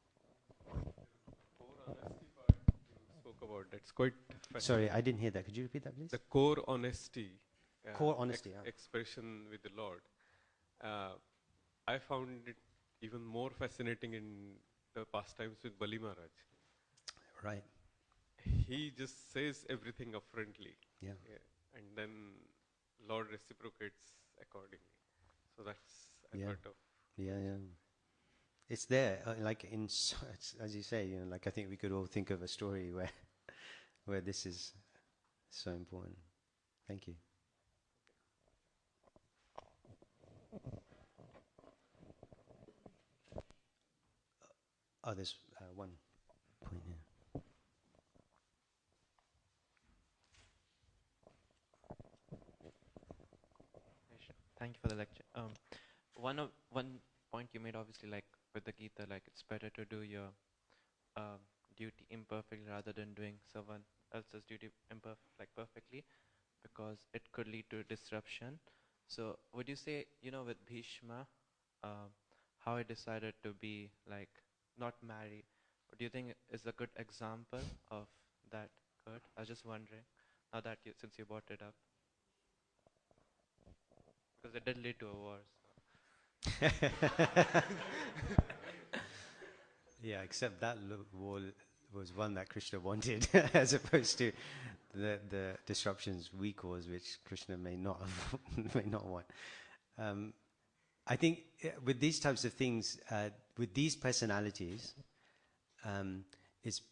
Core honesty part you spoke about, that's quite fascinating. Sorry, I didn't hear that. Could you repeat that, please? The core honesty. Core honesty, expression with the Lord. I found it even more fascinating in the pastimes with Bali Maharaj. Right. He just says everything upfrontly. Yeah. And then Lord reciprocates accordingly. So that's a Yeah. part of... Yeah. It's there, like as you say, like I think we could all think of a story where this is so important. Thank you. Oh, there's one point here. Thank you for the lecture. One point you made, obviously, like with the Gita, like it's better to do your duty imperfectly rather than doing someone else's duty perfectly, because it could lead to disruption. So would you say, with Bhishma, how he decided to be like not married, do you think is a good example of that good? I was just wondering, now that since you brought it up, because it did lead to a war. So. Yeah, except that war was one that Krishna wanted, as opposed to the disruptions we cause, which Krishna may not want. I think with these types of things, with these personalities, it's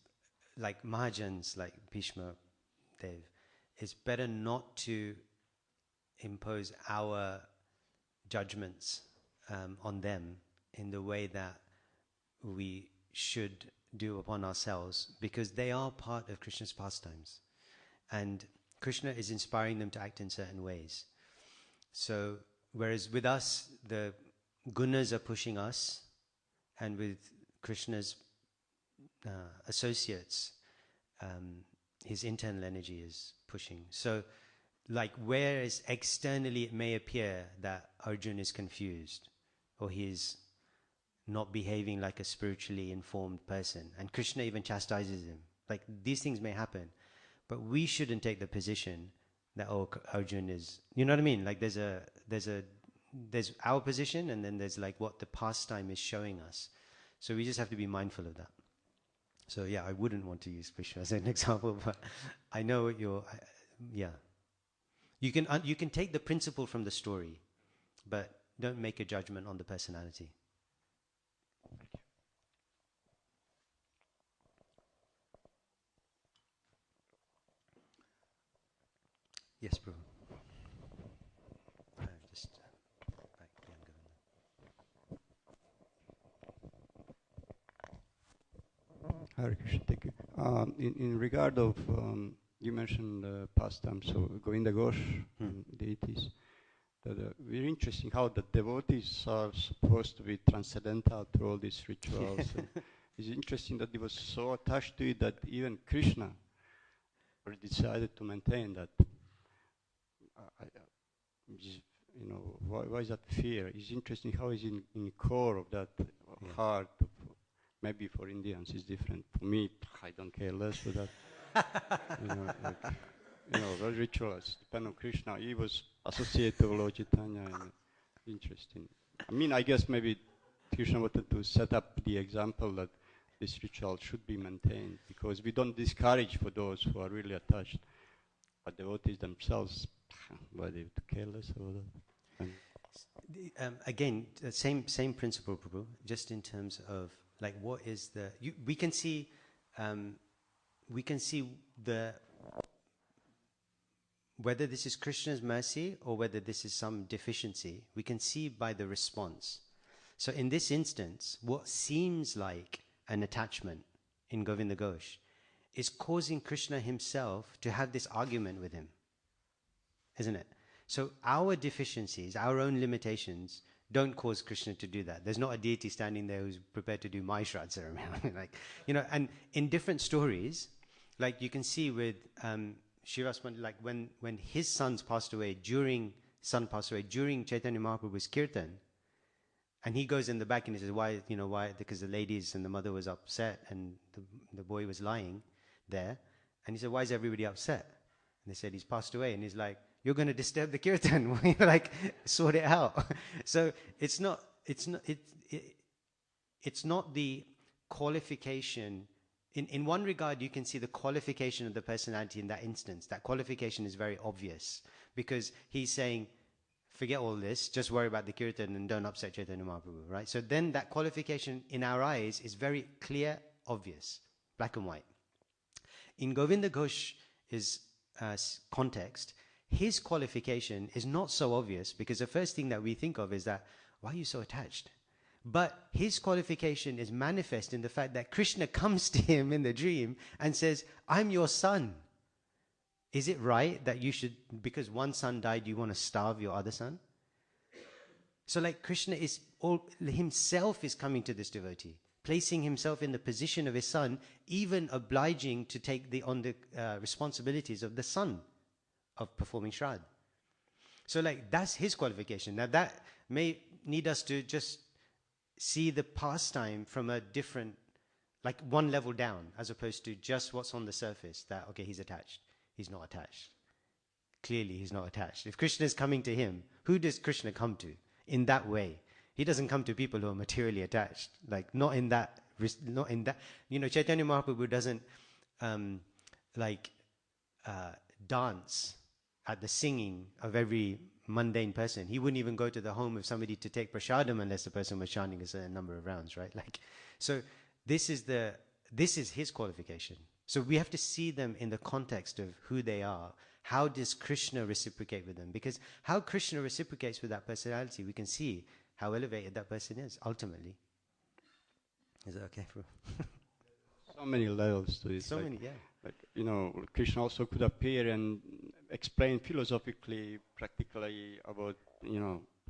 like Mahajans, like Bhishma, Dev. It's better not to impose our judgments on them in the way that we should do upon ourselves, because they are part of Krishna's pastimes, and Krishna is inspiring them to act in certain ways. So whereas with us the gunas are pushing us, and with Krishna's associates his internal energy is pushing. So like whereas externally it may appear that Arjun is confused or he is not behaving like a spiritually informed person, and Krishna even chastises him, like these things may happen, but we shouldn't take the position that Arjun is, you know what I mean, like there's our position, and then there's like what the pastime is showing us. So we just have to be mindful of that. So yeah, I wouldn't want to use Krishna as an example, but I know what yeah. You can take the principle from the story, but don't make a judgment on the personality. Thank you. Yes, bro. Just back younger. Hare Krishna, thank you. In regard of, you mentioned pastimes, so Govinda Ghosh and deities, that very interesting how the devotees are supposed to be transcendental through all these rituals. It's interesting that he was so attached to it that even Krishna decided to maintain that. Why is that fear? It's interesting how it's in core of that heart. Maybe for Indians it's different. For me, I don't care less for that. Those rituals depend on Krishna. He was associated with Lord Chaitanya, and interesting. I mean, I guess maybe Krishna wanted to set up the example that this ritual should be maintained, because we don't discourage for those who are really attached. But devotees themselves, why they have to care less about that. Again, same principle, Prabhu, just in terms of like what is we can see the whether this is Krishna's mercy or whether this is some deficiency, we can see by the response. So in this instance, what seems like an attachment in Govinda Ghosh is causing Krishna himself to have this argument with him, isn't it? So our deficiencies, our own limitations, don't cause Krishna to do that. There's not a deity standing there who's prepared to do my Shraddha ceremony. And in different stories, like you can see with Shirasman, like when his son passed away during Chaitanya Mahaprabhu's kirtan, and he goes in the back and he says, why? Because the ladies and the mother was upset and the boy was lying there. And he said, why is everybody upset? And they said, he's passed away. And he's like, you're going to disturb the kirtan. Like, sort it out. So it's not the qualification. In one regard, you can see the qualification of the personality in that instance. That qualification is very obvious, because he's saying, forget all this, just worry about the kirtan and don't upset Chaitanya Mahaprabhu, right? So then that qualification in our eyes is very clear, obvious, black and white. In Govinda Ghosh's context, his qualification is not so obvious, because the first thing that we think of is that, why are you so attached? But his qualification is manifest in the fact that Krishna comes to him in the dream and says, I'm your son. Is it right that you should, because one son died, you want to starve your other son? So like Krishna himself is coming to this devotee, placing himself in the position of his son, even obliging to take on the responsibilities of the son of performing Shraddha. So like that's his qualification. Now that may need us to just see the pastime from a different, like one level down, as opposed to just what's on the surface, that, okay, he's attached. He's not attached. Clearly he's not attached. If Krishna is coming to him, who does Krishna come to in that way? He doesn't come to people who are materially attached. Like not in that, Chaitanya Mahaprabhu doesn't dance at the singing of every mundane person. He wouldn't even go to the home of somebody to take prasadam unless the person was chanting a certain number of rounds, right? So this is his qualification. So we have to see them in the context of who they are. How does Krishna reciprocate with them? Because how Krishna reciprocates with that personality, we can see how elevated that person is, ultimately. Is that okay? So many levels to it. So many, yeah. Like, Krishna also could appear and explain philosophically, practically about,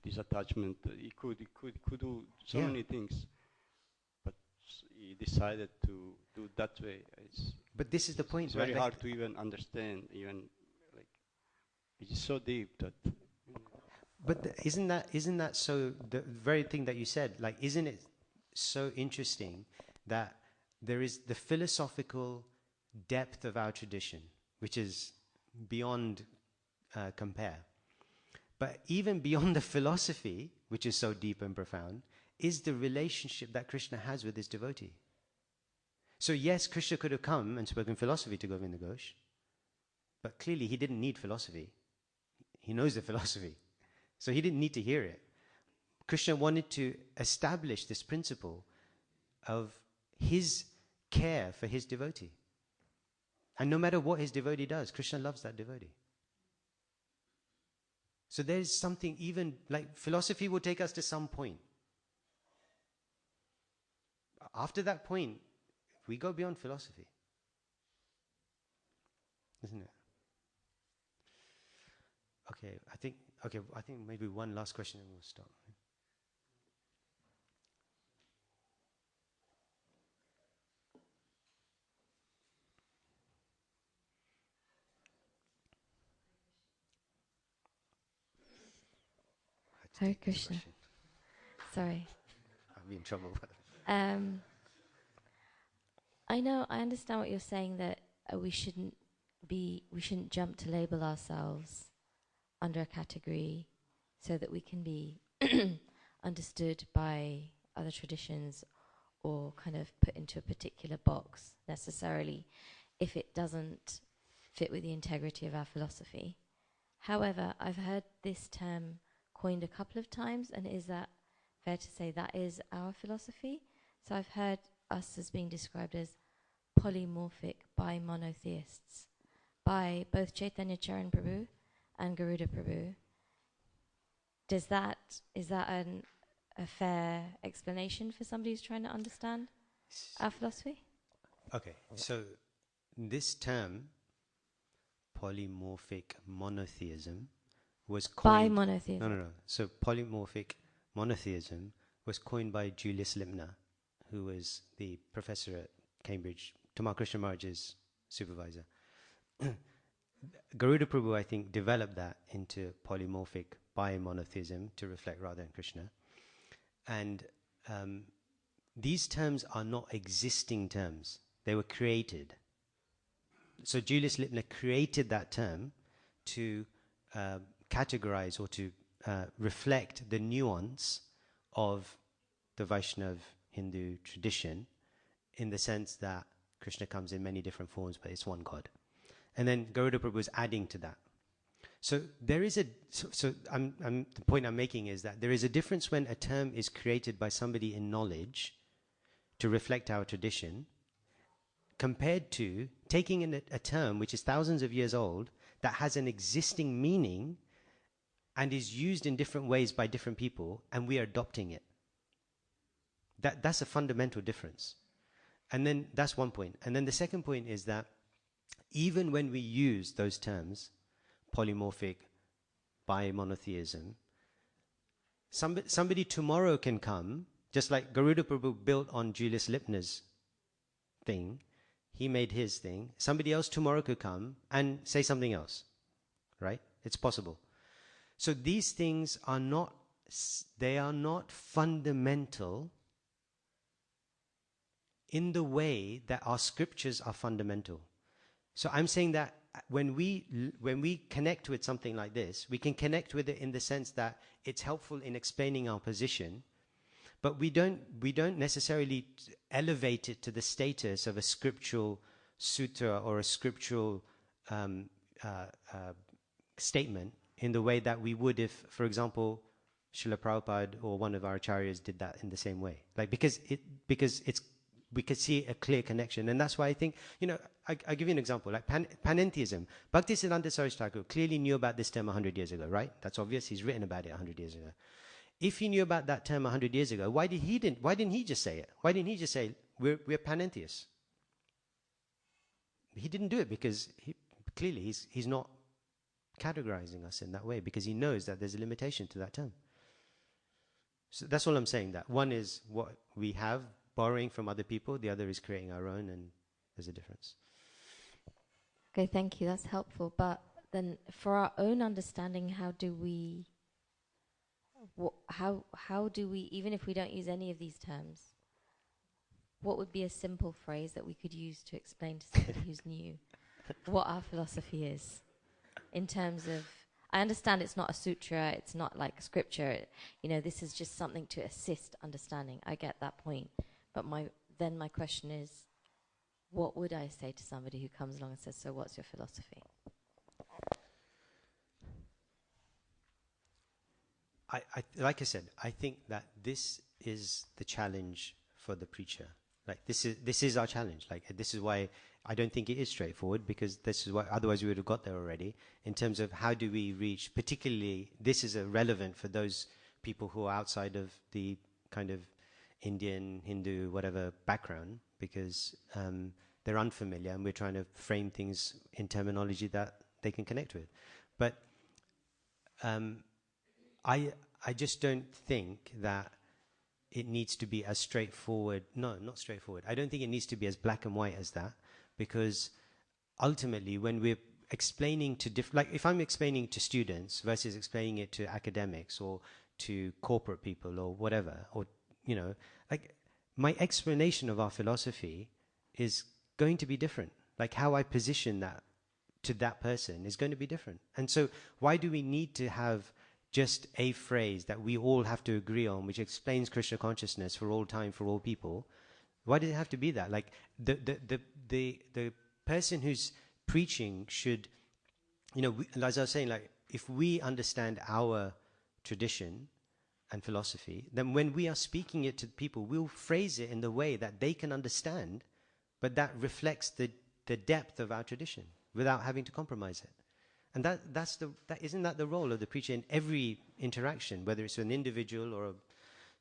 this attachment. He could do so many things. But he decided to do it that way. But this is the point, it's right? very hard to even understand, it is so deep that... But isn't that so, the very thing that you said, like, isn't it so interesting that there is the philosophical depth of our tradition, which is beyond compare. But even beyond the philosophy, which is so deep and profound, is the relationship that Krishna has with his devotee. So yes, Krishna could have come and spoken philosophy to Govinda Ghosh, but clearly he didn't need philosophy. He knows the philosophy. So he didn't need to hear it. Krishna wanted to establish this principle of his care for his devotee. And no matter what his devotee does, Krishna loves that devotee. So there's something, even like philosophy will take us to some point. After that point, we go beyond philosophy. Isn't it? Okay, I think maybe one last question and we'll stop. Hare Krishna. Sorry. I'll be in trouble. I understand what you're saying, that we shouldn't jump to label ourselves under a category so that we can be understood by other traditions or kind of put into a particular box necessarily if it doesn't fit with the integrity of our philosophy. However, I've heard this term coined a couple of times, and is that fair to say that is our philosophy? So I've heard us as being described as polymorphic bi-monotheists by both Chaitanya Charan Prabhu and Garuda Prabhu. Is that a fair explanation for somebody who's trying to understand our philosophy? Okay, so this term, polymorphic monotheism, was coined... Bi-monotheism. No. So polymorphic monotheism was coined by Julius Lippner, who was the professor at Cambridge, Tamal Krishna Maharaj's supervisor. Garuda Prabhu, I think, developed that into polymorphic bi-monotheism to reflect Radha and Krishna. And these terms are not existing terms. They were created. So Julius Lippner created that term to categorize or to reflect the nuance of the Vaishnava Hindu tradition, in the sense that Krishna comes in many different forms, but it's one God. And then Garuda Prabhu was adding to that. So there is a the point I'm making is that there is a difference when a term is created by somebody in knowledge to reflect our tradition, compared to taking in a term which is thousands of years old that has an existing meaning and is used in different ways by different people, and we are adopting it. That's a fundamental difference. And then that's one point. And then the second point is that even when we use those terms, polymorphic, bi-monotheism, somebody tomorrow can come, just like Garuda Prabhu built on Julius Lipner's thing, he made his thing. Somebody else tomorrow could come and say something else, right? It's possible. So these things are not fundamental in the way that our scriptures are fundamental. So I'm saying that when we connect with something like this, we can connect with it in the sense that it's helpful in explaining our position, but we don't necessarily elevate it to the status of a scriptural sutra or a scriptural statement in the way that we would if, for example, Srila Prabhupada or one of our acharyas did that in the same way. Like because we could see a clear connection, and that's why I think, I give you an example, like panentheism. Bhaktisiddhanta Saraswati Thakur clearly knew about this term 100 years ago, right? That's obvious. He's written about it 100 years ago. If he knew about that term 100 years ago, why didn't he just say it? Why didn't he just say we're panentheists? He didn't do it because he's not categorizing us in that way, because he knows that there's a limitation to that term. So that's all I'm saying. That one is what we have, borrowing from other people. The other is creating our own, and there's a difference. Okay, thank you. That's helpful. But then, for our own understanding, how do we, even if we don't use any of these terms, what would be a simple phrase that we could use to explain to somebody who's new what our philosophy is, in terms of, I understand it's not a sutra, it's not like scripture, this is just something to assist understanding. I get that point. But my question is, what would I say to somebody who comes along and says, so what's your philosophy? Like I said, I think that this is the challenge for the preacher. Like this is our challenge. Like this is why I don't think it is straightforward, because this is why otherwise we would have got there already. In terms of how do we reach, particularly this is relevant for those people who are outside of the kind of Indian, Hindu, whatever background, because they're unfamiliar, and we're trying to frame things in terminology that they can connect with. But I just don't think that it needs to be as straightforward. No, not straightforward. I don't think it needs to be as black and white as that, because ultimately when we're explaining to like if I'm explaining to students versus explaining it to academics or to corporate people or whatever, or like my explanation of our philosophy is going to be different. Like how I position that to that person is going to be different. And so why do we need to have just a phrase that we all have to agree on, which explains Krishna consciousness for all time, for all people? Why does it have to be that? Like the person who's preaching should, as I was saying, like if we understand our tradition and philosophy, then when we are speaking it to people, we'll phrase it in the way that they can understand, but that reflects the depth of our tradition without having to compromise it. And isn't that the role of the preacher in every interaction, whether it's an individual or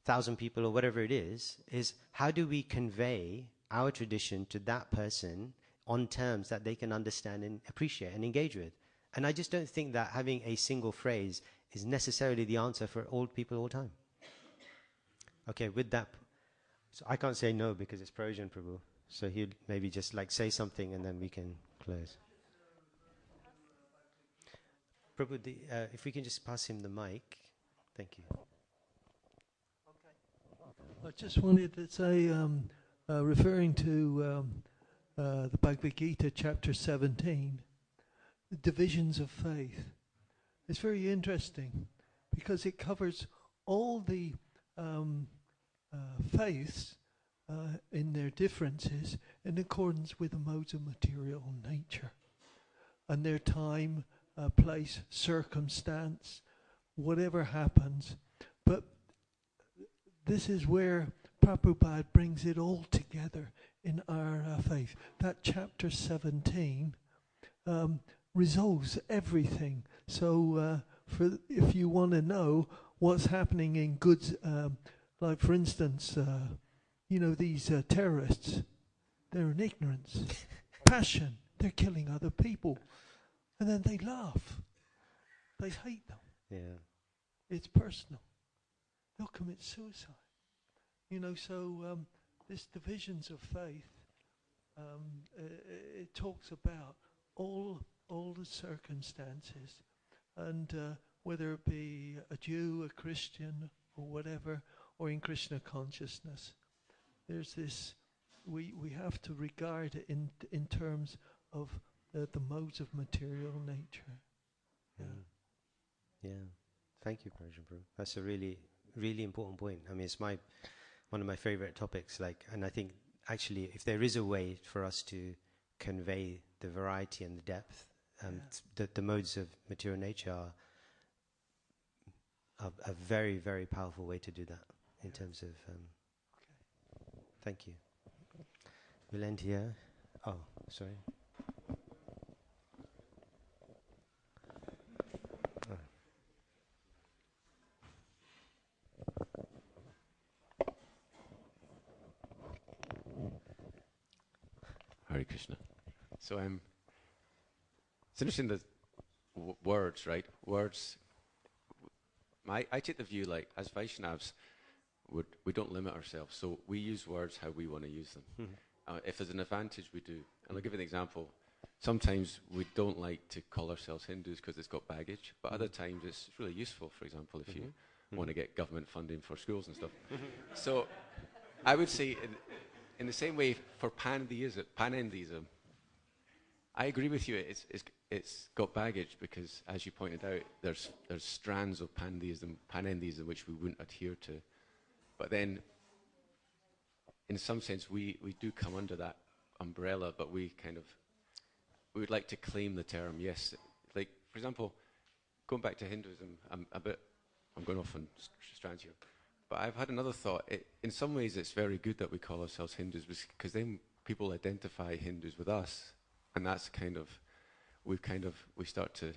1,000 people or whatever it is how do we convey our tradition to that person on terms that they can understand and appreciate and engage with? And I just don't think that having a single phrase is necessarily the answer for all people all the time. Okay, with that, so I can't say no because it's Prayojan Prabhu. So he'll maybe just like say something and then we can close. Prabhu, if we can just pass him the mic. Thank you. I just wanted to say, referring to the Bhagavad Gita, chapter 17, the divisions of faith. It's very interesting because it covers all the faiths in their differences in accordance with the modes of material nature and their time place, circumstance, whatever happens. But this is where Prabhupada brings it all together in our faith. That chapter 17 resolves everything. So if you want to know what's happening in goods, like for instance, these terrorists, they're in ignorance, passion, they're killing other people. And then they laugh. They hate them. Yeah. It's personal. They'll commit suicide. So this divisions of faith, it talks about all the circumstances, and whether it be a Jew, a Christian, or whatever, or in Krishna consciousness, there's this. We have to regard it in terms of the modes of material nature. Yeah. Yeah. Thank you, Parajam Prabhu. That's a really, really important point. I mean, it's one of my favorite topics. And I think actually, if there is a way for us to convey the variety and the depth, the modes of material nature are a very, very powerful way to do that in terms of. Thank you. We'll end here. Oh, sorry. Hare Krishna. So it's interesting that words, right? Words. I take the view, like, as Vaishnavas, we don't limit ourselves, so we use words how we want to use them. Mm-hmm. If there's an advantage, we do. And I'll give you an example. Sometimes we don't like to call ourselves Hindus because it's got baggage, but other times it's really useful. For example, if you want to get government funding for schools and stuff. So I would say, in the same way, for panentheism, I agree with you. It's got baggage because, as you pointed out, there's strands of panentheism which we wouldn't adhere to. But then, in some sense, we do come under that umbrella, but we would like to claim the term. Yes, like for example, going back to Hinduism, I'm going off on strands here. But I've had another thought. In some ways, it's very good that we call ourselves Hindus because then people identify Hindus with us, and that's we start to,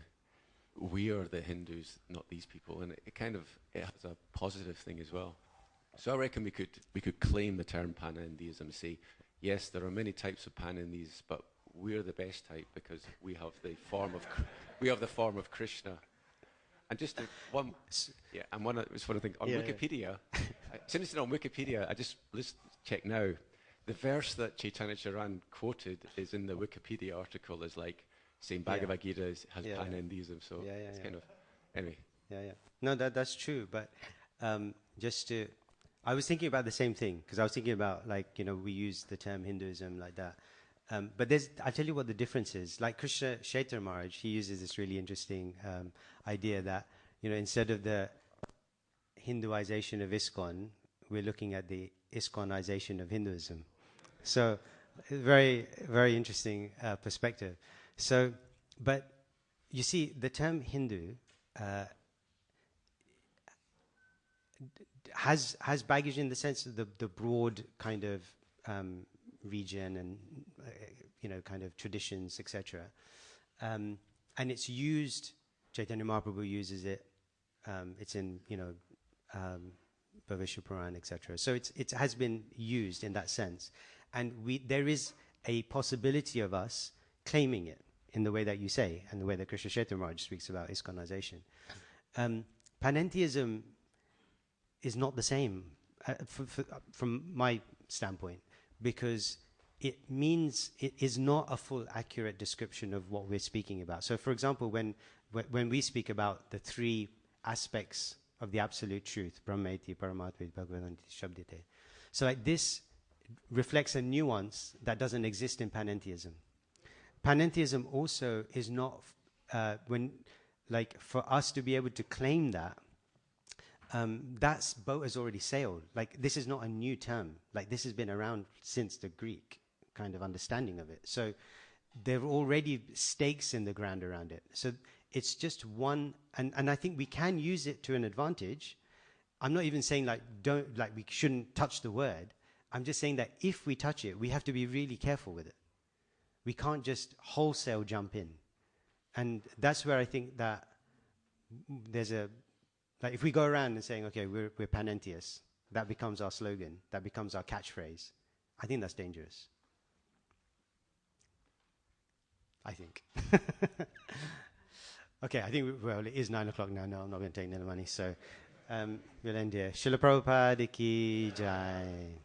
we are the Hindus, not these people, and it has a positive thing as well. So I reckon we could claim the term panentheism and say, yes, there are many types of panentheists, but we're the best type because we have the form of Krishna. And just one thing on Wikipedia. It's interesting on Wikipedia. Let's check now. The verse that Chaitanya Charan quoted is in the Wikipedia article. Is like saying Bhagavad Gita has panentheism. So it's anyway. Yeah. No, that's true. But I was thinking about the same thing because I was thinking about we use the term Hinduism like that. But I'll tell you what the difference is. Like Krishna Chaitanya Maharaj, he uses this really interesting idea that, instead of the Hinduization of ISKCON, we're looking at the ISKCONization of Hinduism. So, very, very interesting perspective. So, but you see, the term Hindu has baggage in the sense of the broad kind of region and kind of traditions, etc. And it's used. Chaitanya Mahaprabhu uses it. It's in Bhavishya Puran, etc. So it has been used in that sense, and there is a possibility of us claiming it in the way that you say, and the way that Krishna Chaitanya Maharaj speaks about ISKCONization. Panentheism is not the same from my standpoint, because it means it is not a full, accurate description of what we're speaking about. So, for example, when we speak about the three aspects of the absolute truth, Brahmeti, Paramatmeti, Bhagavanti, Shabdite, so this reflects a nuance that doesn't exist in panentheism. Panentheism also is not for us to be able to claim that. That boat has already sailed. This is not a new term. This has been around since the Greek kind of understanding of it. So there are already stakes in the ground around it. So It's just one, and I think we can use it to an advantage. I'm not even saying we shouldn't touch the word. I'm just saying that if we touch it, we have to be really careful with it. We can't just wholesale jump in. And that's where I think that there's if we go around and saying, okay, we're panentheous, that becomes our slogan, that becomes our catchphrase, I think that's dangerous. I think. Okay, I think, it is 9 o'clock now. No, I'm not going to take any money. So we'll end here. Srila Prabhupada ki jai.